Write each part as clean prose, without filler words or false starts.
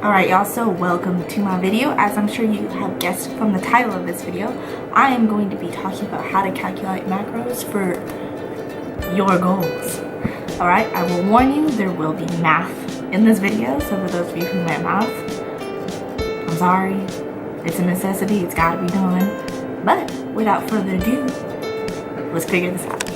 Alright y'all, so welcome to my video. As I'm sure you have guessed from the title of this video, I am going to be talking about how to calculate macros for your goals. Alright, I will warn you, there will be math in this video, so for those of you who like math, I'm sorry, it's a necessity, it's gotta be done. But without further ado, let's figure this out.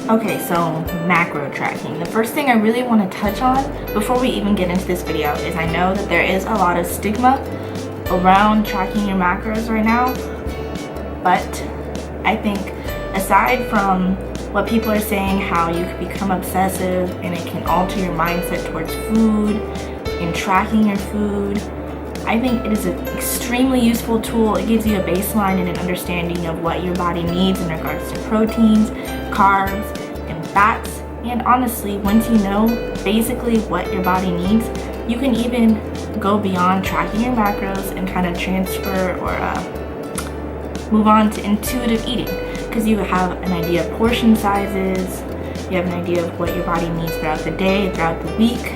Okay, so macro tracking. The first thing I really want to touch on before we even get into this video is I know that there is a lot of stigma around tracking your macros right now, but I think aside from what people are saying, how you can become obsessive and it can alter your mindset towards food and tracking your food, I think it is an extremely useful tool. It gives you a baseline and an understanding of what your body needs in regards to proteins, carbs, and fats. And honestly, once you know basically what your body needs, you can even go beyond tracking your macros and kind of transfer or move on to intuitive eating, because you have an idea of portion sizes, you have an idea of what your body needs throughout the day, throughout the week.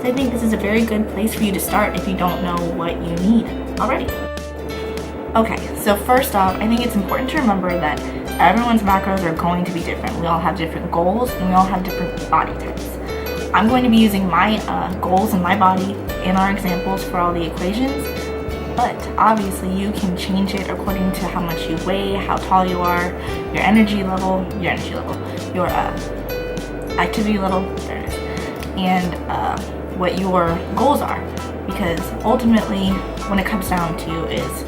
So I think this is a very good place for you to start if you don't know what you need already. Okay, so first off, I think it's important to remember that everyone's macros are going to be different. We all have different goals and we all have different body types. I'm going to be using my goals and my body in our examples for all the equations, but obviously you can change it according to how much you weigh, how tall you are, your energy level, your activity level, there it is, and what your goals are, because ultimately when it comes down to is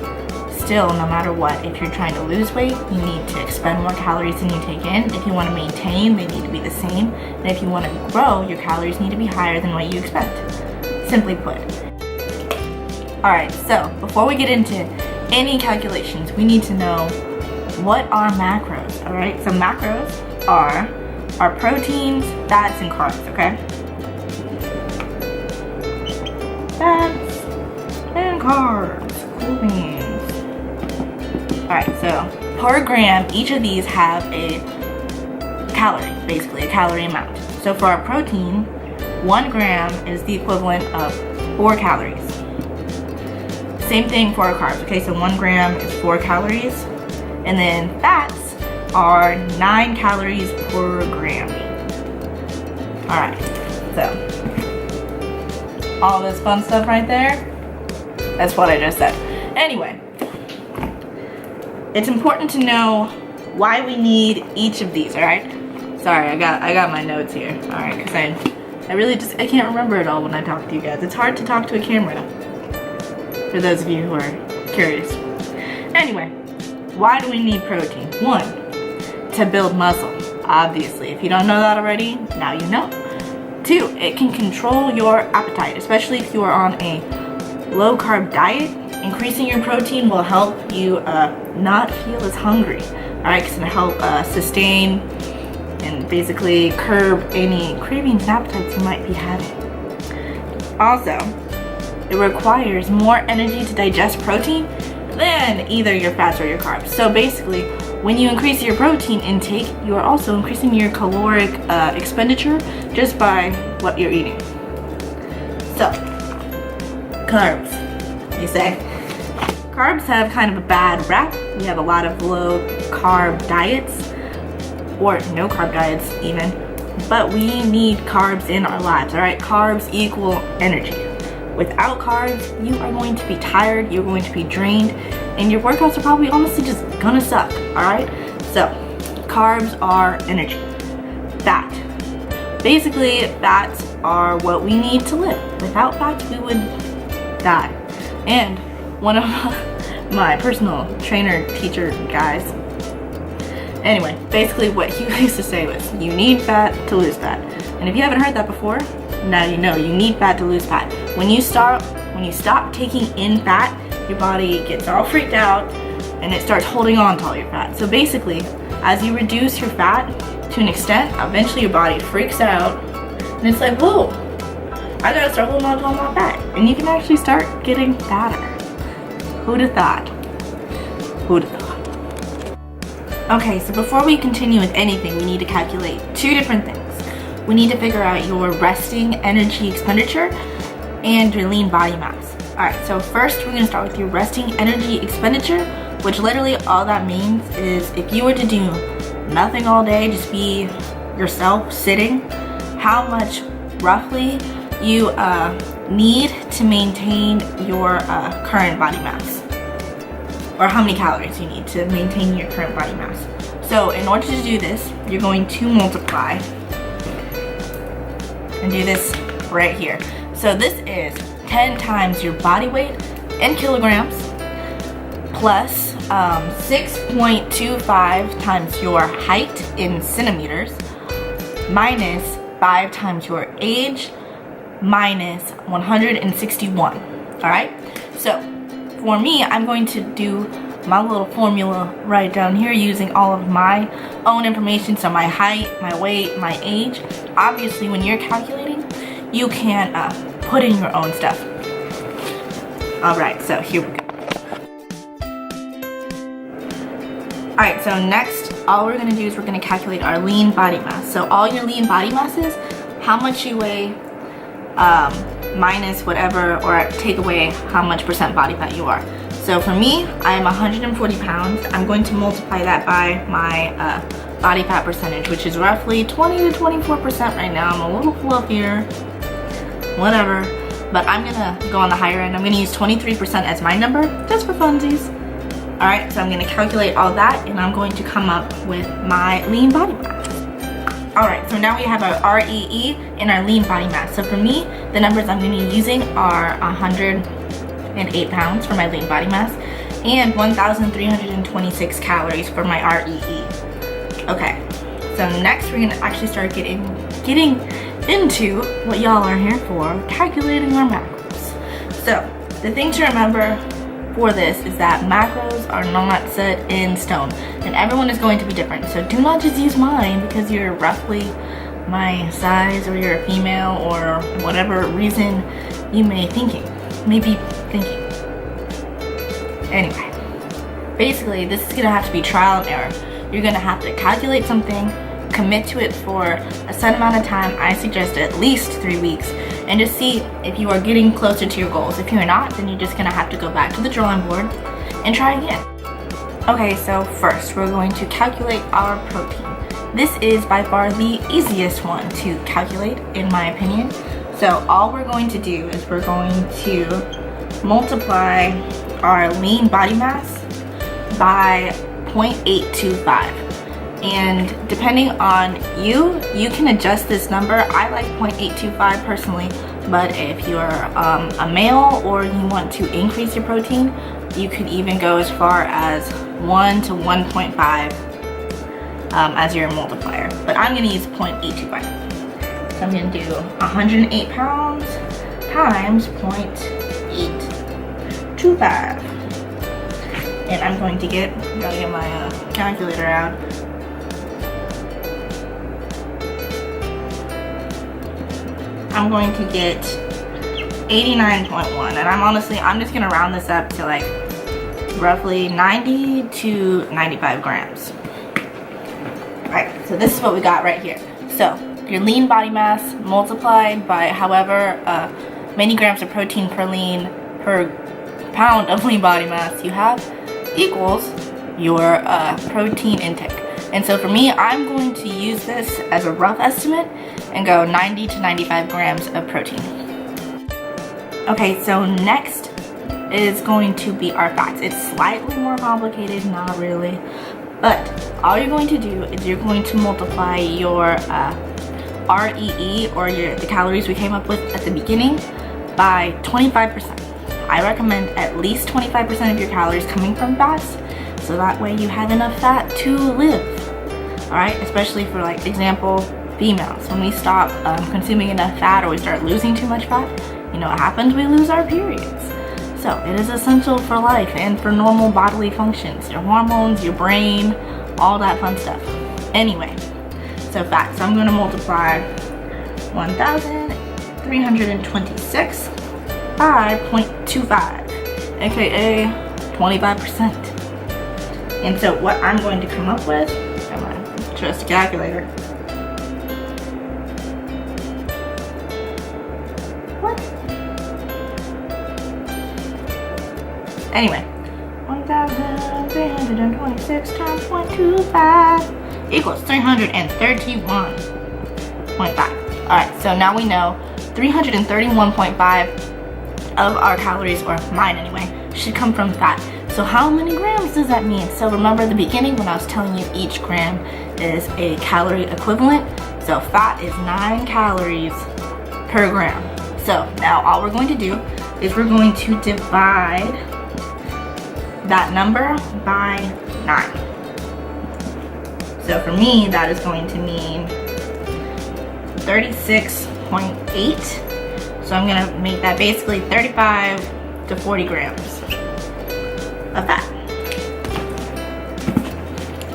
still, no matter what, if you're trying to lose weight, you need to expend more calories than you take in. If you want to maintain, they need to be the same, and if you want to grow, your calories need to be higher than what you expect, simply put. Alright, so before we get into any calculations, we need to know what are macros. Alright, so macros are our proteins, fats, and carbs, okay? Fats and carbs, cool beans. Alright, so per gram, each of these have a calorie, basically a calorie amount. So for our protein, 1 gram is the equivalent of 4 calories. Same thing for our carbs, okay? So 1 gram is 4 calories, and then fats are 9 calories per gram. Alright, so all this fun stuff right there, that's what I just said. Anyway, it's important to know why we need each of these, alright? Sorry, I got my notes here, alright, because I really just, I can't remember it all when I talk to you guys. It's hard to talk to a camera, for those of you who are curious. Anyway, why do we need protein? 1, to build muscle, obviously. If you don't know that already, now you know. 2, it can control your appetite, especially if you are on a low carb diet. Increasing your protein will help you not feel as hungry. Alright, it's going to help sustain and basically curb any cravings and appetites you might be having. Also, it requires more energy to digest protein than either your fats or your carbs. So basically, when you increase your protein intake, you are also increasing your caloric expenditure just by what you're eating. So, carbs, they say. Carbs have kind of a bad rap. We have a lot of low carb diets, or no carb diets even, but we need carbs in our lives, alright? Carbs equal energy. Without carbs, you are going to be tired, you're going to be drained, and your workouts are probably honestly just gonna suck, alright? So, carbs are energy. Fat. Basically, fats are what we need to live. Without fats, we would die. And one of my personal trainer teacher guys, anyway, basically what he used to say was, you need fat to lose fat. And if you haven't heard that before, now you know, you need fat to lose fat. When you stop taking in fat, your body gets all freaked out and it starts holding on to all your fat. So basically, as you reduce your fat to an extent, eventually your body freaks out and it's like, whoa, I gotta start holding on to all my fat. And you can actually start getting fatter. Who'd have thought? Who'd have thought? Okay, so before we continue with anything, we need to calculate 2 different things. We need to figure out your resting energy expenditure and your lean body mass. Alright, so first we're going to start with your resting energy expenditure, which literally all that means is if you were to do nothing all day, just be yourself sitting, how much roughly you need to maintain your current body mass, or how many calories you need to maintain your current body mass. So in order to do this, you're going to multiply and do this right here. So this is 10 times your body weight in kilograms plus 6.25 times your height in centimeters minus 5 times your age minus 161. Alright, so for me, I'm going to do my little formula right down here using all of my own information. So my height, my weight, my age. Obviously when you're calculating, you can put in your own stuff. Alright, so here we go. Alright, so next, all we're going to do is we're going to calculate our lean body mass. So all your lean body mass is how much you weigh minus whatever, or take away how much percent body fat you are. So for me, I'm 140 pounds. I'm going to multiply that by my body fat percentage, which is roughly 20 to 24% right now. I'm a little fluffier, whatever, but I'm gonna go on the higher end. I'm gonna use 23% as my number, just for funsies. All right, so I'm gonna calculate all that, and I'm going to come up with my lean body mass. All right, so now we have our REE and our lean body mass. So for me, the numbers I'm gonna be using are 108 pounds for my lean body mass and 1,326 calories for my REE. Okay, so next we're gonna actually start getting into what y'all are here for, calculating our macros. So the thing to remember for this is that macros are not set in stone, and everyone is going to be different. So do not just use mine because you're roughly my size, or you're a female, or whatever reason you may be thinking. Anyway, basically this is gonna have to be trial and error. You're gonna have to calculate something, commit to it for a set amount of time. I suggest at least 3 weeks, and just see if you are getting closer to your goals. If you're not, then you're just gonna have to go back to the drawing board and try again. Okay, so first we're going to calculate our protein. This is by far the easiest one to calculate, in my opinion. So all we're going to do is we're going to multiply our lean body mass by 0.825. And depending on you can adjust this number. I like 0.825 personally, but if you're a male or you want to increase your protein, you could even go as far as 1 to 1.5 as your multiplier. But I'm gonna use 0.825. So I'm gonna do 108 pounds times 0.825. And I'm going to gotta get my calculator out. I'm going to get 89.1, and I'm just gonna round this up to like roughly 90 to 95 grams. Alright, so this is what we got right here. So your lean body mass multiplied by however many grams of protein per pound of lean body mass you have equals your protein intake. And so for me, I'm going to use this as a rough estimate and go 90 to 95 grams of protein. Okay, so next is going to be our fats. It's slightly more complicated, not really, but all you're going to do is you're going to multiply your REE, or the calories we came up with at the beginning, by 25%. I recommend at least 25% of your calories coming from fats, so that way you have enough fat to live. Alright, especially for, like, example, females. When we stop consuming enough fat, or we start losing too much fat, you know what happens? We lose our periods. So it is essential for life and for normal bodily functions, your hormones, your brain, all that fun stuff. Anyway, so fat. So I'm going to multiply 1,326 by 0.25, aka 25%. And so what I'm going to come up with, I'm going to trust a calculator. What? Anyway, 1,326 times 0.25 equals 331.5. Alright, so now we know 331.5 of our calories, or mine anyway, should come from fat. So how many grams does that mean? So remember at the beginning when I was telling you each gram is a calorie equivalent? So fat is 9 calories per gram. So now all we're going to do is we're going to divide that number by 9. So for me, that is going to mean 36.8. So I'm gonna make that basically 35 to 40 grams of fat.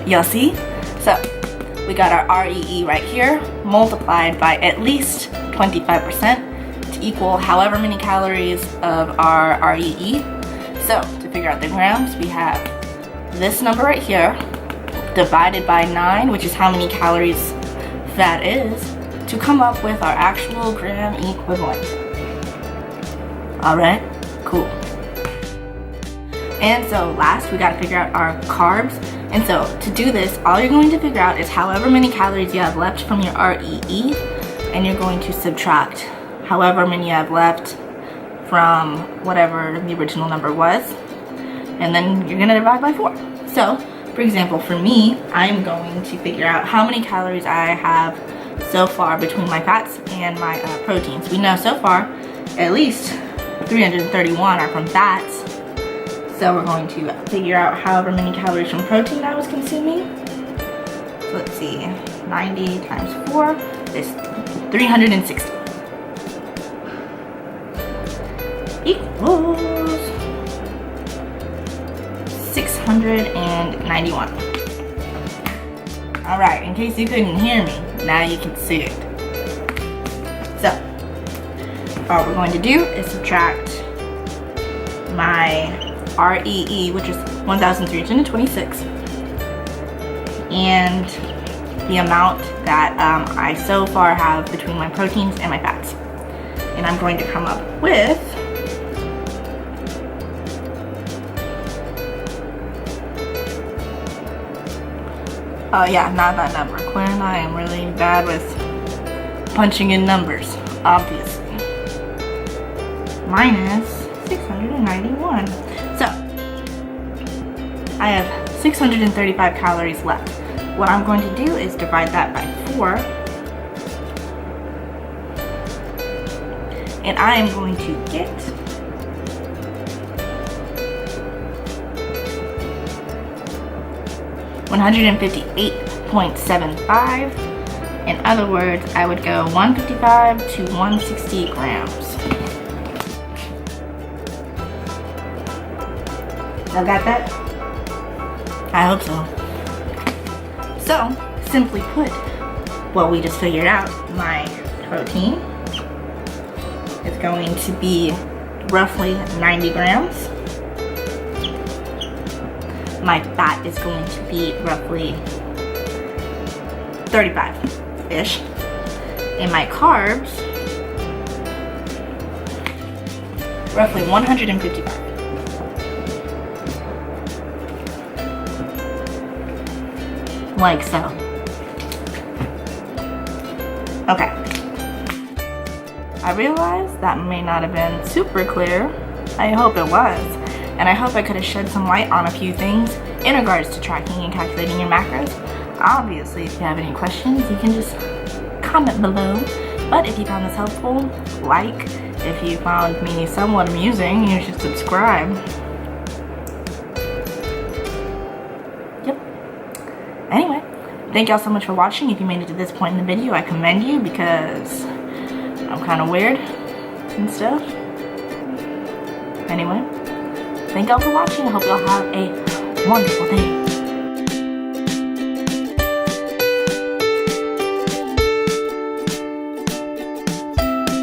Y'all see? So we got our REE right here multiplied by at least 25% to equal however many calories of our REE. So to figure out the grams, we have this number right here divided by 9, which is how many calories fat is, to come up with our actual gram equivalent. Alright, cool. And so last, we gotta figure out our carbs. And so to do this, all you're going to figure out is however many calories you have left from your REE, and you're going to subtract however many you have left from whatever the original number was, and then you're gonna divide by 4. So, for example, for me, I'm going to figure out how many calories I have so far between my fats and my proteins. We know so far at least 331 are from fats. So we're going to figure out however many calories from protein I was consuming. So let's see, 90 times 4 is 360. Equals 691. Alright, in case you couldn't hear me, now you can see it. So, all we're going to do is subtract my REE, which is 1,326, and the amount that I so far have between my proteins and my fats. And I'm going to come up with oh yeah, not that number. Quinn, I am really bad with punching in numbers, obviously. Minus 691. So, I have 635 calories left. What I'm going to do is divide that by 4. And I am going to get 158.75. In other words, I would go 155 to 160 grams. Y'all got that? I hope so. So, simply put, what we just figured out, my protein is going to be roughly 90 grams. My fat is going to be roughly 35-ish. And my carbs, roughly 155. Like so. Okay. I realize that may not have been super clear. I hope it was. And I hope I could have shed some light on a few things in regards to tracking and calculating your macros. Obviously, if you have any questions, you can just comment below. But if you found this helpful, like. If you found me somewhat amusing, you should subscribe. Yep. Anyway, thank y'all so much for watching. If you made it to this point in the video, I commend you because I'm kind of weird and stuff. Anyway, thank y'all for watching. I hope y'all have a wonderful day.